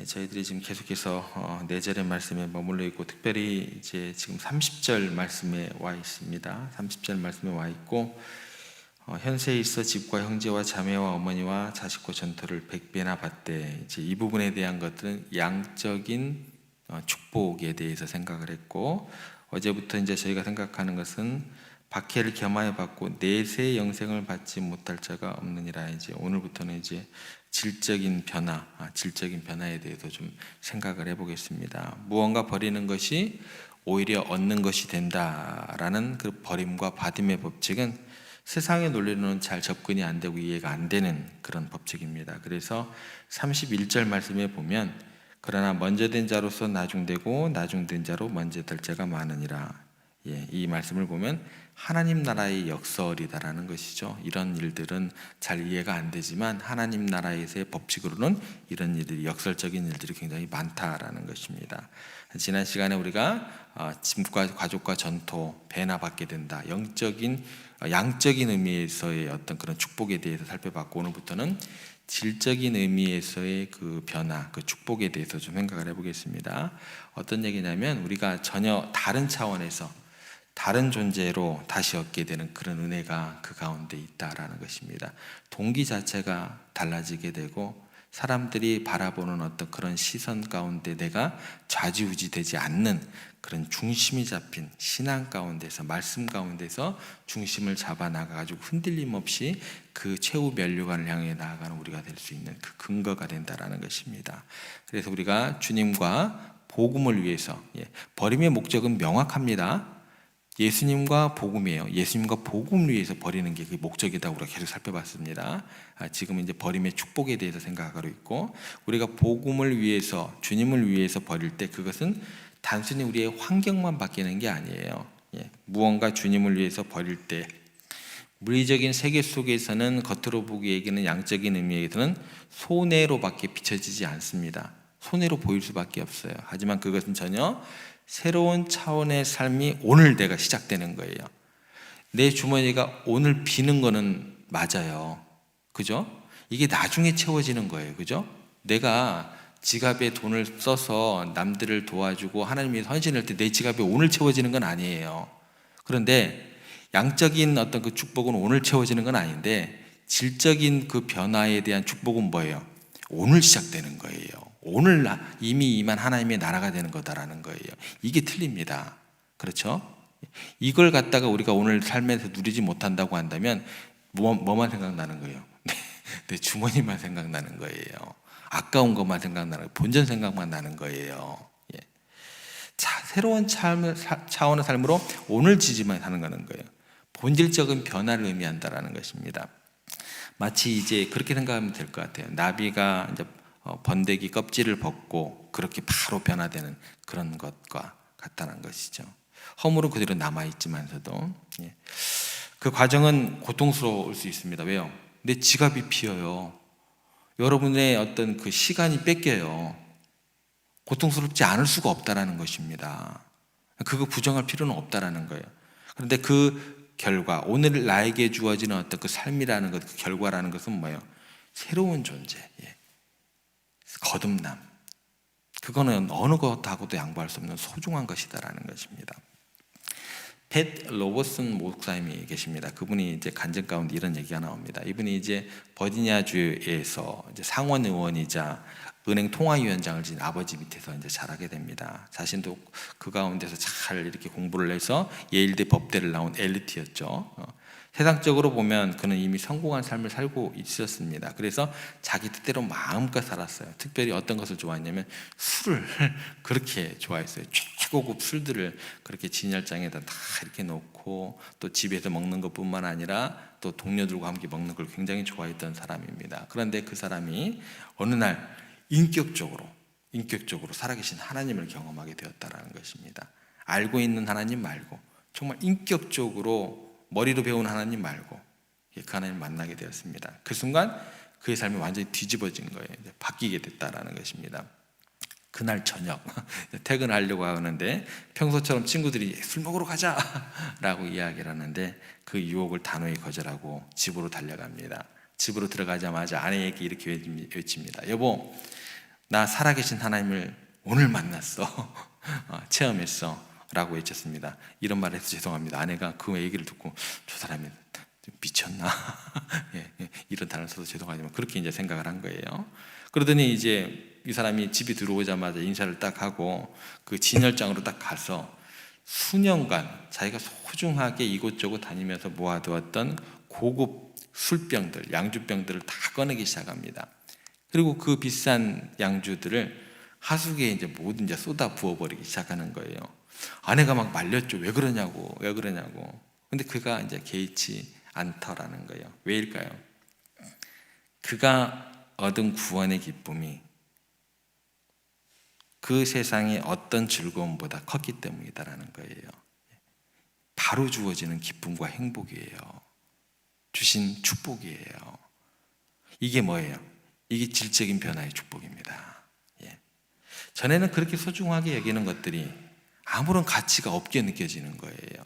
저희들이 지금 계속해서 4절의 말씀에 머물러 있고, 특별히 이제 지금 30절 말씀에 와 있습니다. 30절 말씀에 와 있고, 현세에 있어 집과 형제와 자매와 어머니와 자식과 전토를 100배나 받되, 이제 이 부분에 대한 것들은 양적인 축복에 대해서 생각을 했고, 어제부터 이제 저희가 생각하는 것은 박해를 겸하여 받고 내세 영생을 받지 못할 자가 없느니라. 이제 오늘부터는 이제 질적인 변화에 대해서 좀 생각을 해보겠습니다. 무언가 버리는 것이 오히려 얻는 것이 된다라는 그 버림과 받음의 법칙은 세상의 논리로는 잘 접근이 안 되고 이해가 안 되는 그런 법칙입니다. 그래서 31절 말씀에 보면, 그러나 먼저 된 자로서 나중되고 나중된 자로 먼저 될 자가 많으니라. 이 말씀을 보면 하나님 나라의 역설이다라는 것이죠. 이런 일들은 잘 이해가 안 되지만 하나님 나라에서의 법칙으로는 이런 일들이, 역설적인 일들이 굉장히 많다라는 것입니다. 지난 시간에 우리가 집과 가족과 전토, 배나 받게 된다, 양적인 의미에서의 어떤 그런 축복에 대해서 살펴봤고, 오늘부터는 질적인 의미에서의 그 변화, 그 축복에 대해서 좀 생각을 해보겠습니다. 어떤 얘기냐면, 우리가 전혀 다른 차원에서 다른 존재로 다시 얻게 되는 그런 은혜가 그 가운데 있다라는 것입니다. 동기 자체가 달라지게 되고, 사람들이 바라보는 어떤 그런 시선 가운데 내가 좌지우지 되지 않는 그런 중심이 잡힌 신앙 가운데서, 말씀 가운데서 중심을 잡아 나가가지고 흔들림 없이 그 최후 면류관을 향해 나아가는 우리가 될 수 있는 그 근거가 된다라는 것입니다. 그래서 우리가 주님과 복음을 위해서, 버림의 목적은 명확합니다. 예수님과 복음이에요. 예수님과 복음을 위해서 버리는 게 그 목적이다 우리가 계속 살펴봤습니다. 지금 이제 버림의 축복에 대해서 생각하고 있고, 우리가 복음을 위해서, 주님을 위해서 버릴 때 그것은 단순히 우리의 환경만 바뀌는 게 아니에요. 무언가 주님을 위해서 버릴 때, 물리적인 세계 속에서는 겉으로 보기에는 양적인 의미에서는 손해로밖에 비춰지지 않습니다. 손해로 보일 수밖에 없어요. 하지만 그것은 전혀 새로운 차원의 삶이 오늘 내가 시작되는 거예요. 내 주머니가 오늘 비는 거는 맞아요. 그죠? 이게 나중에 채워지는 거예요. 그죠? 내가 지갑에 돈을 써서 남들을 도와주고 하나님 위해 헌신할 때 내 지갑에 오늘 채워지는 건 아니에요. 그런데 양적인 어떤 그 축복은 오늘 채워지는 건 아닌데, 질적인 그 변화에 대한 축복은 뭐예요? 오늘 시작되는 거예요. 오늘 이미 임한 하나님의 나라가 되는 거다라는 거예요. 이게 틀립니다. 그렇죠? 이걸 갖다가 우리가 오늘 삶에서 누리지 못한다고 한다면 뭐만 생각나는 거예요? 내 주머니만 생각나는 거예요. 아까운 것만 생각나는 거예요. 본전 생각만 나는 거예요. 새로운 차원의 삶으로 오늘 지지만 하는 거는 거예요. 본질적인 변화를 의미한다라는 것입니다. 마치 이제 그렇게 생각하면 될 것 같아요. 나비가 이제 번데기 껍질을 벗고 그렇게 바로 변화되는 그런 것과 같다는 것이죠. 허물은 그대로 남아있지만서도 그 과정은 고통스러울 수 있습니다. 왜요? 내 지갑이 비어요. 여러분의 어떤 그 시간이 뺏겨요. 고통스럽지 않을 수가 없다라는 것입니다. 그거 부정할 필요는 없다라는 거예요. 그런데 그 결과, 오늘 나에게 주어지는 어떤 그 삶이라는 것, 그 결과라는 것은 뭐예요? 새로운 존재, 거듭남. 그거는 어느 것하고도 양보할 수 없는 소중한 것이다라는 것입니다. 팻 로버슨 목사님이 계십니다. 그분이 이제 간증 가운데 이런 얘기가 나옵니다. 이분이 이제 버지니아주에서 이제 상원 의원이자 은행 통화위원장을 지닌 아버지 밑에서 이제 자라게 됩니다. 자신도 그 가운데서 잘 이렇게 공부를 해서 예일대 법대를 나온 엘리트였죠. 세상적으로 보면 그는 이미 성공한 삶을 살고 있었습니다. 그래서 자기 뜻대로 마음껏 살았어요. 특별히 어떤 것을 좋아했냐면 술을 그렇게 좋아했어요. 최고급 술들을 그렇게 진열장에다 다 이렇게 놓고, 또 집에서 먹는 것뿐만 아니라 또 동료들과 함께 먹는 걸 굉장히 좋아했던 사람입니다. 그런데 그 사람이 어느 날 인격적으로 살아계신 하나님을 경험하게 되었다라는 것입니다. 알고 있는 하나님 말고 정말 인격적으로 머리로 배운 하나님 말고 그 하나님을 만나게 되었습니다. 그 순간 그의 삶이 완전히 뒤집어진 거예요. 이제 바뀌게 됐다라는 것입니다. 그날 저녁 퇴근하려고 하는데 평소처럼 친구들이 술 먹으러 가자라고 이야기를 하는데 그 유혹을 단호히 거절하고 집으로 달려갑니다. 집으로 들어가자마자 아내에게 이렇게 외칩니다. 여보, 나 살아계신 하나님을 오늘 만났어. 체험했어 라고 외쳤습니다. 이런 말을 해서 죄송합니다. 아내가 그 얘기를 듣고 저 사람이 미쳤나? 예, 이런 단어를 써서 죄송하지만 그렇게 이제 생각을 한 거예요. 그러더니 이제 이 사람이 집에 들어오자마자 인사를 딱 하고 그 진열장으로 딱 가서 수년간 자기가 소중하게 이곳저곳 다니면서 모아두었던 고급 술병들, 양주병들을 다 꺼내기 시작합니다. 그리고 그 비싼 양주들을 하수구에 이제 모든 이제 쏟아 부어버리기 시작하는 거예요. 아내가 막 말렸죠. 왜 그러냐고. 근데 그가 이제 개의치 않더라는 거예요. 왜일까요? 그가 얻은 구원의 기쁨이 그 세상의 어떤 즐거움보다 컸기 때문이다라는 거예요. 바로 주어지는 기쁨과 행복이에요. 주신 축복이에요. 이게 뭐예요? 이게 질적인 변화의 축복입니다. 전에는 그렇게 소중하게 여기는 것들이 아무런 가치가 없게 느껴지는 거예요.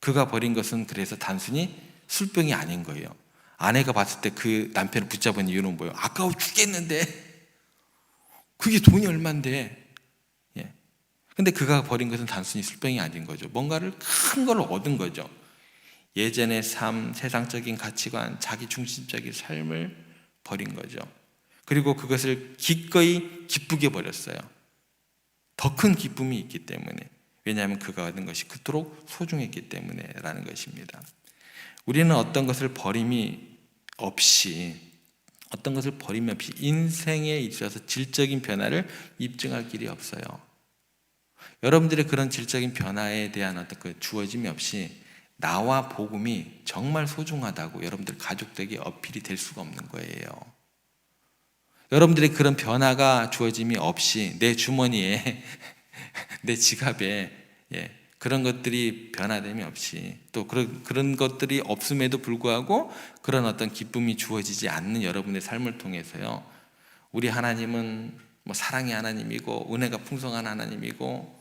그가 버린 것은 그래서 단순히 술병이 아닌 거예요. 아내가 봤을 때 그 남편을 붙잡은 이유는 뭐예요? 아까워 죽겠는데 그게 돈이 얼만데. 근데 그가 버린 것은 단순히 술병이 아닌 거죠. 뭔가를 큰 걸 얻은 거죠. 예전의 삶, 세상적인 가치관, 자기 중심적인 삶을 버린 거죠. 그리고 그것을 기꺼이 기쁘게 버렸어요. 더 큰 기쁨이 있기 때문에. 왜냐하면 그가 얻은 것이 그토록 소중했기 때문에라는 것입니다. 우리는 어떤 것을 버림이 없이 인생에 있어서 질적인 변화를 입증할 길이 없어요. 여러분들의 그런 질적인 변화에 대한 어떤 그 주어짐이 없이 나와 복음이 정말 소중하다고 여러분들 가족들에게 어필이 될 수가 없는 거예요. 여러분들의 그런 변화가 주어짐이 없이 내 주머니에 내 지갑에 그런 것들이 변화됨이 없이 또 그런 것들이 없음에도 불구하고 그런 어떤 기쁨이 주어지지 않는 여러분의 삶을 통해서요, 우리 하나님은 뭐 사랑의 하나님이고 은혜가 풍성한 하나님이고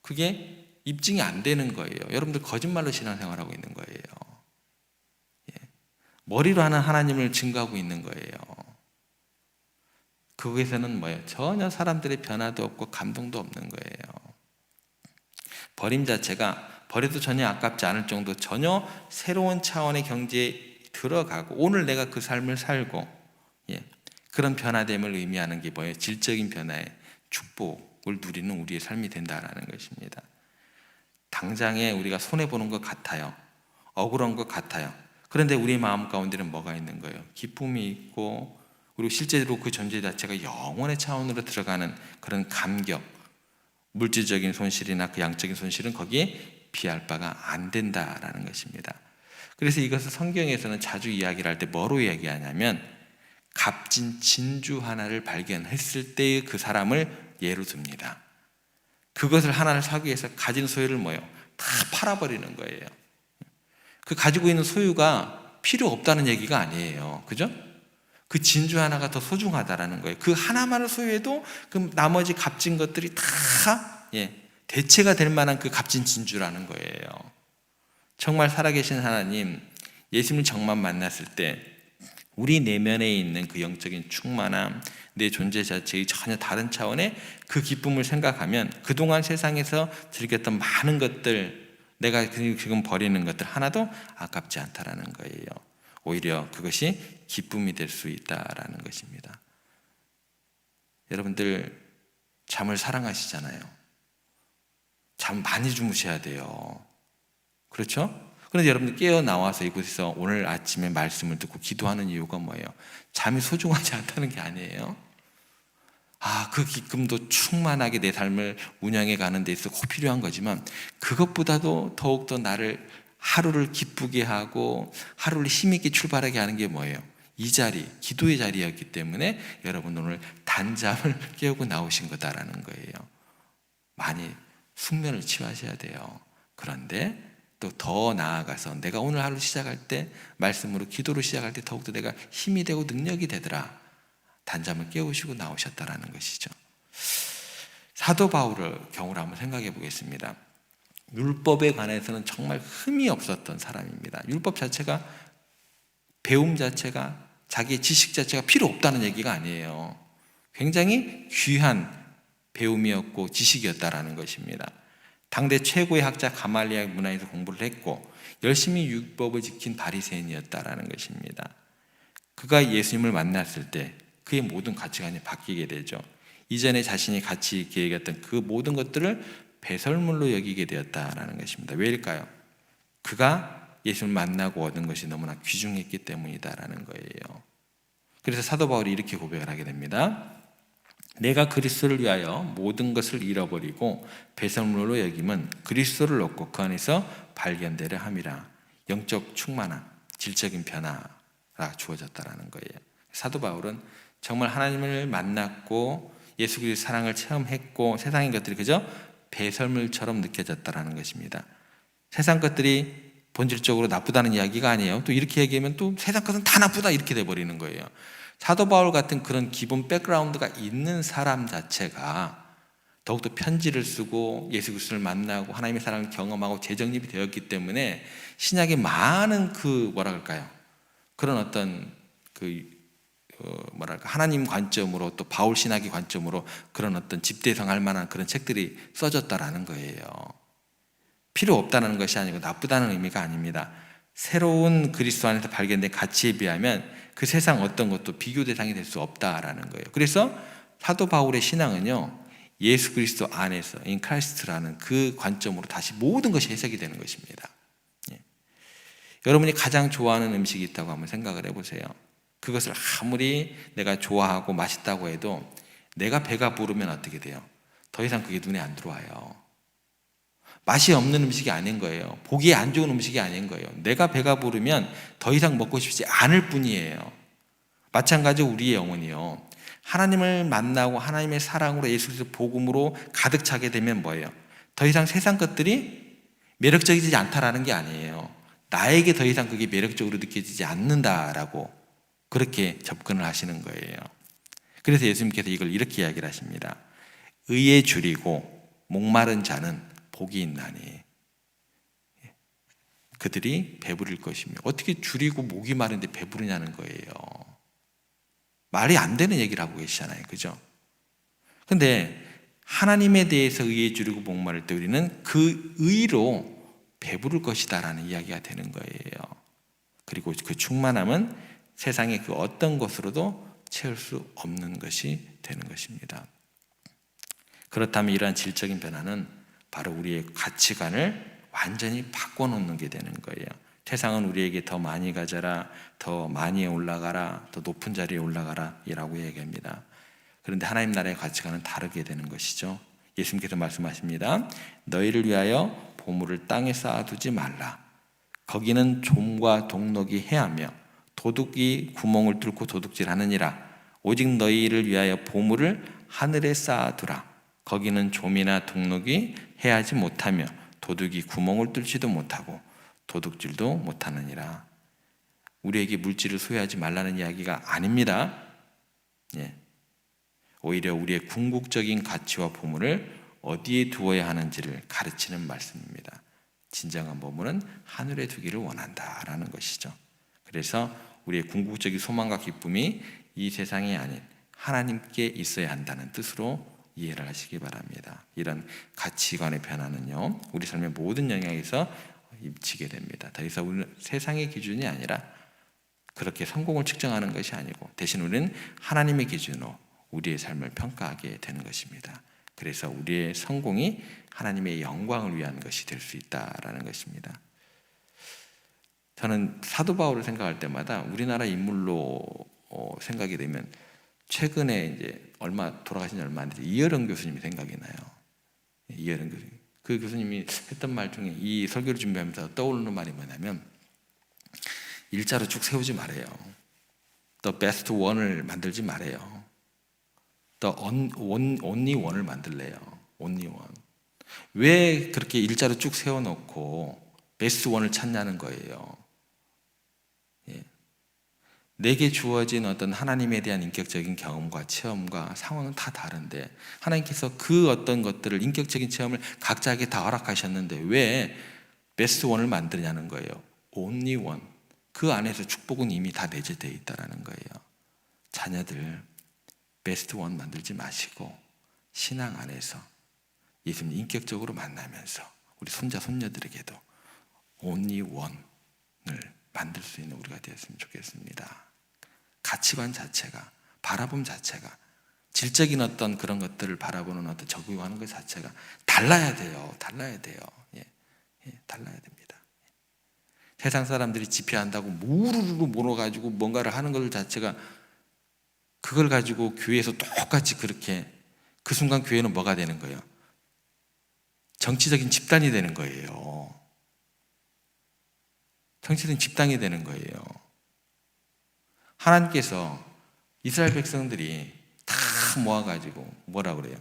그게 입증이 안 되는 거예요. 여러분들 거짓말로 신앙생활하고 있는 거예요. 머리로 하는 하나님을 증거하고 있는 거예요. 그것에는 뭐예요? 전혀 사람들의 변화도 없고 감동도 없는 거예요. 버림 자체가 버려도 전혀 아깝지 않을 정도 전혀 새로운 차원의 경지에 들어가고 오늘 내가 그 삶을 살고 그런 변화됨을 의미하는 게 뭐예요? 질적인 변화의 축복을 누리는 우리의 삶이 된다는 것입니다. 당장에 우리가 손해보는 것 같아요. 억울한 것 같아요. 그런데 우리 마음 가운데는 뭐가 있는 거예요? 기쁨이 있고 그리고 실제로 그 존재 자체가 영원의 차원으로 들어가는 그런 감격, 물질적인 손실이나 그 양적인 손실은 거기에 비할 바가 안 된다라는 것입니다. 그래서 이것을 성경에서는 자주 이야기를 할 때 뭐로 이야기하냐면 값진 진주 하나를 발견했을 때의 그 사람을 예로 듭니다. 그것을 하나를 사기 위해서 가진 소유를 뭐예요? 다 팔아버리는 거예요. 그 가지고 있는 소유가 필요 없다는 얘기가 아니에요. 그죠? 그 진주 하나가 더 소중하다라는 거예요. 그 하나만을 소유해도 그 나머지 값진 것들이 다 대체가 될 만한 그 값진 진주라는 거예요. 정말 살아계신 하나님, 예수님을 정말 만났을 때 우리 내면에 있는 그 영적인 충만함, 내 존재 자체의 전혀 다른 차원의 그 기쁨을 생각하면 그동안 세상에서 즐겼던 많은 것들, 내가 지금 버리는 것들 하나도 아깝지 않다라는 거예요. 오히려 그것이 기쁨이 될 수 있다라는 것입니다. 여러분들 잠을 사랑하시잖아요. 잠 많이 주무셔야 돼요. 그렇죠? 그런데 여러분들 깨어나와서 이곳에서 오늘 아침에 말씀을 듣고 기도하는 이유가 뭐예요? 잠이 소중하지 않다는 게 아니에요. 그 기쁨도 충만하게 내 삶을 운영해 가는 데 있어 꼭 필요한 거지만 그것보다도 더욱더 나를 하루를 기쁘게 하고 하루를 힘있게 출발하게 하는 게 뭐예요? 이 자리, 기도의 자리였기 때문에 여러분 오늘 단잠을 깨우고 나오신 거다라는 거예요. 많이 숙면을 취하셔야 돼요. 그런데 또 더 나아가서 내가 오늘 하루 시작할 때 말씀으로 기도로 시작할 때 더욱더 내가 힘이 되고 능력이 되더라. 단잠을 깨우시고 나오셨다라는 것이죠. 사도 바울의 경우를 한번 생각해 보겠습니다. 율법에 관해서는 정말 흠이 없었던 사람입니다. 율법 자체가, 배움 자체가, 자기의 지식 자체가 필요 없다는 얘기가 아니에요. 굉장히 귀한 배움이었고 지식이었다라는 것입니다. 당대 최고의 학자 가말리엘 문화에서 공부를 했고 열심히 율법을 지킨 바리새인이었다라는 것입니다. 그가 예수님을 만났을 때 그의 모든 가치관이 바뀌게 되죠. 이전에 자신이 가치 있게 여겼던 그 모든 것들을 배설물로 여기게 되었다라는 것입니다. 왜일까요? 그가 예수님을 만나고 얻은 것이 너무나 귀중했기 때문이다라는 거예요. 그래서 사도 바울이 이렇게 고백을 하게 됩니다. 내가 그리스도를 위하여 모든 것을 잃어버리고 배설물로 여김은 그리스도를 얻고 그 안에서 발견되려 함이라. 영적 충만함, 질적인 변화가 주어졌다라는 거예요. 사도 바울은 정말 하나님을 만났고 예수 그리스도의 사랑을 체험했고 세상의 것들이 그저 배설물처럼 느껴졌다라는 것입니다. 세상 것들이 본질적으로 나쁘다는 이야기가 아니에요. 또 이렇게 얘기하면 또 세상 것은 다 나쁘다 이렇게 돼버리는 거예요. 사도 바울 같은 그런 기본 백그라운드가 있는 사람 자체가 더욱더 편지를 쓰고 예수 그리스도를 만나고 하나님의 사랑을 경험하고 재정립이 되었기 때문에 신약의 많은 그런 어떤 하나님 관점으로 또 바울 신학의 관점으로 그런 어떤 집대성할 만한 그런 책들이 써졌다라는 거예요. 필요 없다는 것이 아니고 나쁘다는 의미가 아닙니다. 새로운 그리스도 안에서 발견된 가치에 비하면 그 세상 어떤 것도 비교 대상이 될 수 없다라는 거예요. 그래서 사도 바울의 신앙은요, 예수 그리스도 안에서 in Christ라는 그 관점으로 다시 모든 것이 해석이 되는 것입니다. 예. 여러분이 가장 좋아하는 음식이 있다고 한번 생각을 해보세요. 그것을 아무리 내가 좋아하고 맛있다고 해도 내가 배가 부르면 어떻게 돼요? 더 이상 그게 눈에 안 들어와요. 맛이 없는 음식이 아닌 거예요. 보기에 안 좋은 음식이 아닌 거예요. 내가 배가 부르면 더 이상 먹고 싶지 않을 뿐이에요. 마찬가지로 우리의 영혼이요. 하나님을 만나고 하나님의 사랑으로 예수 그리스도 복음으로 가득 차게 되면 뭐예요? 더 이상 세상 것들이 매력적이지 않다라는 게 아니에요. 나에게 더 이상 그게 매력적으로 느껴지지 않는다라고 그렇게 접근을 하시는 거예요. 그래서 예수님께서 이걸 이렇게 이야기를 하십니다. 의에 줄이고 목마른 자는 복이 있나니 그들이 배부를 것이며. 어떻게 줄이고 목이 마른데 배부르냐는 거예요. 말이 안 되는 얘기를 하고 계시잖아요. 그죠? 근데 하나님에 대해서 의에 줄이고 목마를 때 우리는 그 의로 배부를 것이다라는 이야기가 되는 거예요. 그리고 그 충만함은 세상의 그 어떤 것으로도 채울 수 없는 것이 되는 것입니다. 그렇다면 이러한 질적인 변화는 바로 우리의 가치관을 완전히 바꿔놓는 게 되는 거예요. 세상은 우리에게 더 많이 가져라, 더 많이 올라가라, 더 높은 자리에 올라가라 이라고 얘기합니다. 그런데 하나님 나라의 가치관은 다르게 되는 것이죠. 예수님께서 말씀하십니다. 너희를 위하여 보물을 땅에 쌓아두지 말라. 거기는 좀과 동록이 해하며 도둑이 구멍을 뚫고 도둑질하느니라. 오직 너희를 위하여 보물을 하늘에 쌓아두라. 거기는 좀이나 동록이 해하지 못하며 도둑이 구멍을 뚫지도 못하고 도둑질도 못하느니라. 우리에게 물질을 소유하지 말라는 이야기가 아닙니다. 예. 오히려 우리의 궁극적인 가치와 보물을 어디에 두어야 하는지를 가르치는 말씀입니다. 진정한 보물은 하늘에 두기를 원한다라는 것이죠. 그래서 우리의 궁극적인 소망과 기쁨이 이 세상이 아닌 하나님께 있어야 한다는 뜻으로 이해를 하시기 바랍니다. 이런 가치관의 변화는요, 우리 삶의 모든 영역에서 입히게 됩니다. 더 이상 우리는 세상의 기준이 아니라 그렇게 성공을 측정하는 것이 아니고 대신 우리는 하나님의 기준으로 우리의 삶을 평가하게 되는 것입니다. 그래서 우리의 성공이 하나님의 영광을 위한 것이 될 수 있다라는 것입니다. 저는 사도 바울을 생각할 때마다 우리나라 인물로 생각이 되면 최근에 이제 돌아가신 지 얼마 안 돼서 이어령 교수님이 생각이 나요. 이어령 교수님. 그 교수님이 했던 말 중에 이 설교를 준비하면서 떠오르는 말이 뭐냐면 일자로 쭉 세우지 말아요. The best one을 만들지 말아요. The only one을 만들래요. Only one. 왜 그렇게 일자로 쭉 세워놓고 베스트 원을 찾냐는 거예요. 예. 내게 주어진 어떤 하나님에 대한 인격적인 경험과 체험과 상황은 다 다른데 하나님께서 그 어떤 것들을 인격적인 체험을 각자에게 다 허락하셨는데 왜 베스트 원을 만드냐는 거예요. Only one. 그 안에서 축복은 이미 다 내재되어 있다는 거예요. 자녀들, 베스트 원 만들지 마시고 신앙 안에서 예수님 인격적으로 만나면서 우리 손자 손녀들에게도 only one을 만들 수 있는 우리가 되었으면 좋겠습니다. 가치관 자체가, 바라봄 자체가, 질적인 어떤 그런 것들을 바라보는 어떤 적용하는 것 자체가 달라야 돼요. 달라야 돼요. 달라야 됩니다. 세상 사람들이 집회한다고 우르르 몰아가지고 뭔가를 하는 것 자체가, 그걸 가지고 교회에서 똑같이 그렇게, 그 순간 교회는 뭐가 되는 거예요? 정치적인 집단이 되는 거예요. 정치적인 집단이 되는 거예요. 하나님께서 이스라엘 백성들이 다 모아가지고 뭐라 그래요?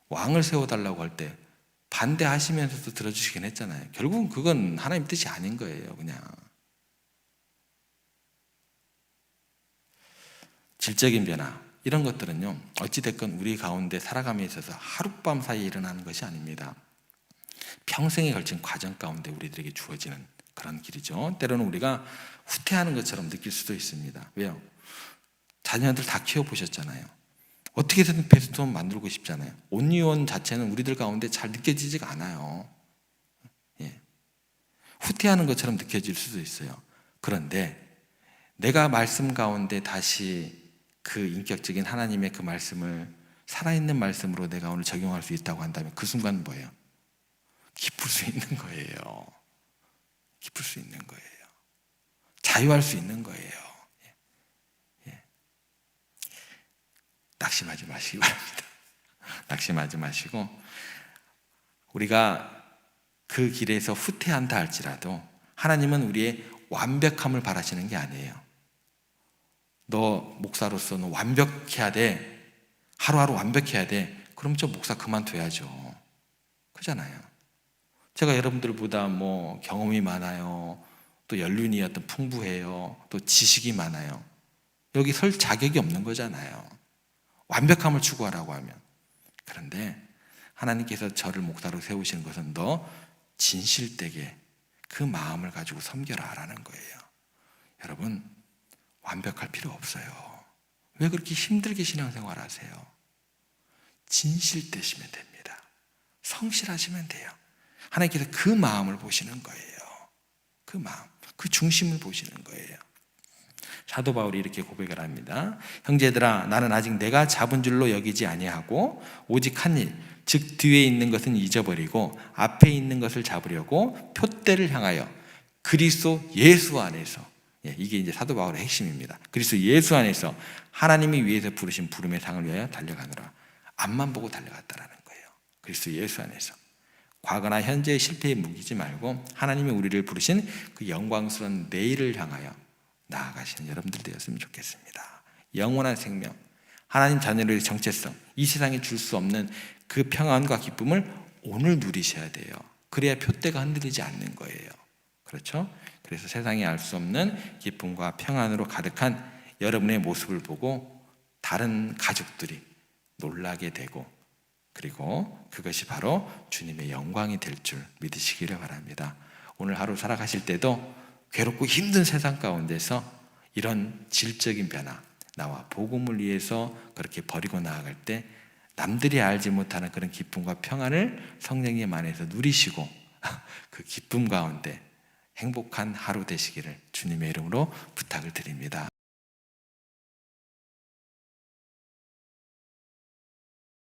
왕을 세워달라고 할 때 반대하시면서도 들어주시긴 했잖아요. 결국은 그건 하나님 뜻이 아닌 거예요. 그냥 질적인 변화, 이런 것들은요, 어찌됐건 우리 가운데 살아감에 있어서 하룻밤 사이에 일어나는 것이 아닙니다. 평생에 걸친 과정 가운데 우리들에게 주어지는 그런 길이죠. 때로는 우리가 후퇴하는 것처럼 느낄 수도 있습니다. 왜요? 자녀들 다 키워보셨잖아요. 어떻게 해서든 베스트 원 만들고 싶잖아요. 온리원 자체는 우리들 가운데 잘 느껴지지가 않아요. 후퇴하는 것처럼 느껴질 수도 있어요. 그런데 내가 말씀 가운데 다시 그 인격적인 하나님의 그 말씀을 살아있는 말씀으로 내가 오늘 적용할 수 있다고 한다면 그 순간 뭐예요? 기쁠 수 있는 거예요. 기쁠 수 있는 거예요. 자유할 수 있는 거예요. 낙심하지 마시기 바랍니다. 낙심하지 마시고, 우리가 그 길에서 후퇴한다 할지라도 하나님은 우리의 완벽함을 바라시는 게 아니에요. 너 목사로서 너 완벽해야 돼, 하루하루 완벽해야 돼, 그럼 저 목사 그만둬야죠. 그잖아요. 제가 여러분들보다 뭐 경험이 많아요, 또 연륜이 어떤 풍부해요, 또 지식이 많아요. 여기 설 자격이 없는 거잖아요. 완벽함을 추구하라고 하면. 그런데 하나님께서 저를 목사로 세우시는 것은 너 진실되게 그 마음을 가지고 섬겨라 라는 거예요. 여러분, 완벽할 필요 없어요. 왜 그렇게 힘들게 신앙생활 하세요? 진실되시면 됩니다. 성실하시면 돼요. 하나님께서 그 마음을 보시는 거예요. 그 마음, 그 중심을 보시는 거예요. 사도 바울이 이렇게 고백을 합니다. 형제들아, 나는 아직 내가 잡은 줄로 여기지 아니하고 오직 한 일, 즉 뒤에 있는 것은 잊어버리고 앞에 있는 것을 잡으려고 표대를 향하여 그리스도 예수 안에서, 이게 이제 사도 바울의 핵심입니다. 그리스도 예수 안에서 하나님이 위에서 부르신 부름의 상을 위하여 달려가노라. 앞만 보고 달려갔다라는 거예요. 그리스도 예수 안에서 과거나 현재의 실패에 묵이지 말고 하나님이 우리를 부르신 그 영광스러운 내일을 향하여 나아가시는 여러분들 되었으면 좋겠습니다. 영원한 생명, 하나님 자녀들의 정체성, 이 세상에 줄 수 없는 그 평안과 기쁨을 오늘 누리셔야 돼요. 그래야 표대가 흔들리지 않는 거예요. 그렇죠? 그래서 세상에 알 수 없는 기쁨과 평안으로 가득한 여러분의 모습을 보고 다른 가족들이 놀라게 되고, 그리고 그것이 바로 주님의 영광이 될 줄 믿으시기를 바랍니다. 오늘 하루 살아가실 때도 괴롭고 힘든 세상 가운데서 이런 질적인 변화, 나와 복음을 위해서 그렇게 버리고 나아갈 때 남들이 알지 못하는 그런 기쁨과 평안을 성령님 안에서 누리시고 그 기쁨 가운데 행복한 하루 되시기를 주님의 이름으로 부탁을 드립니다.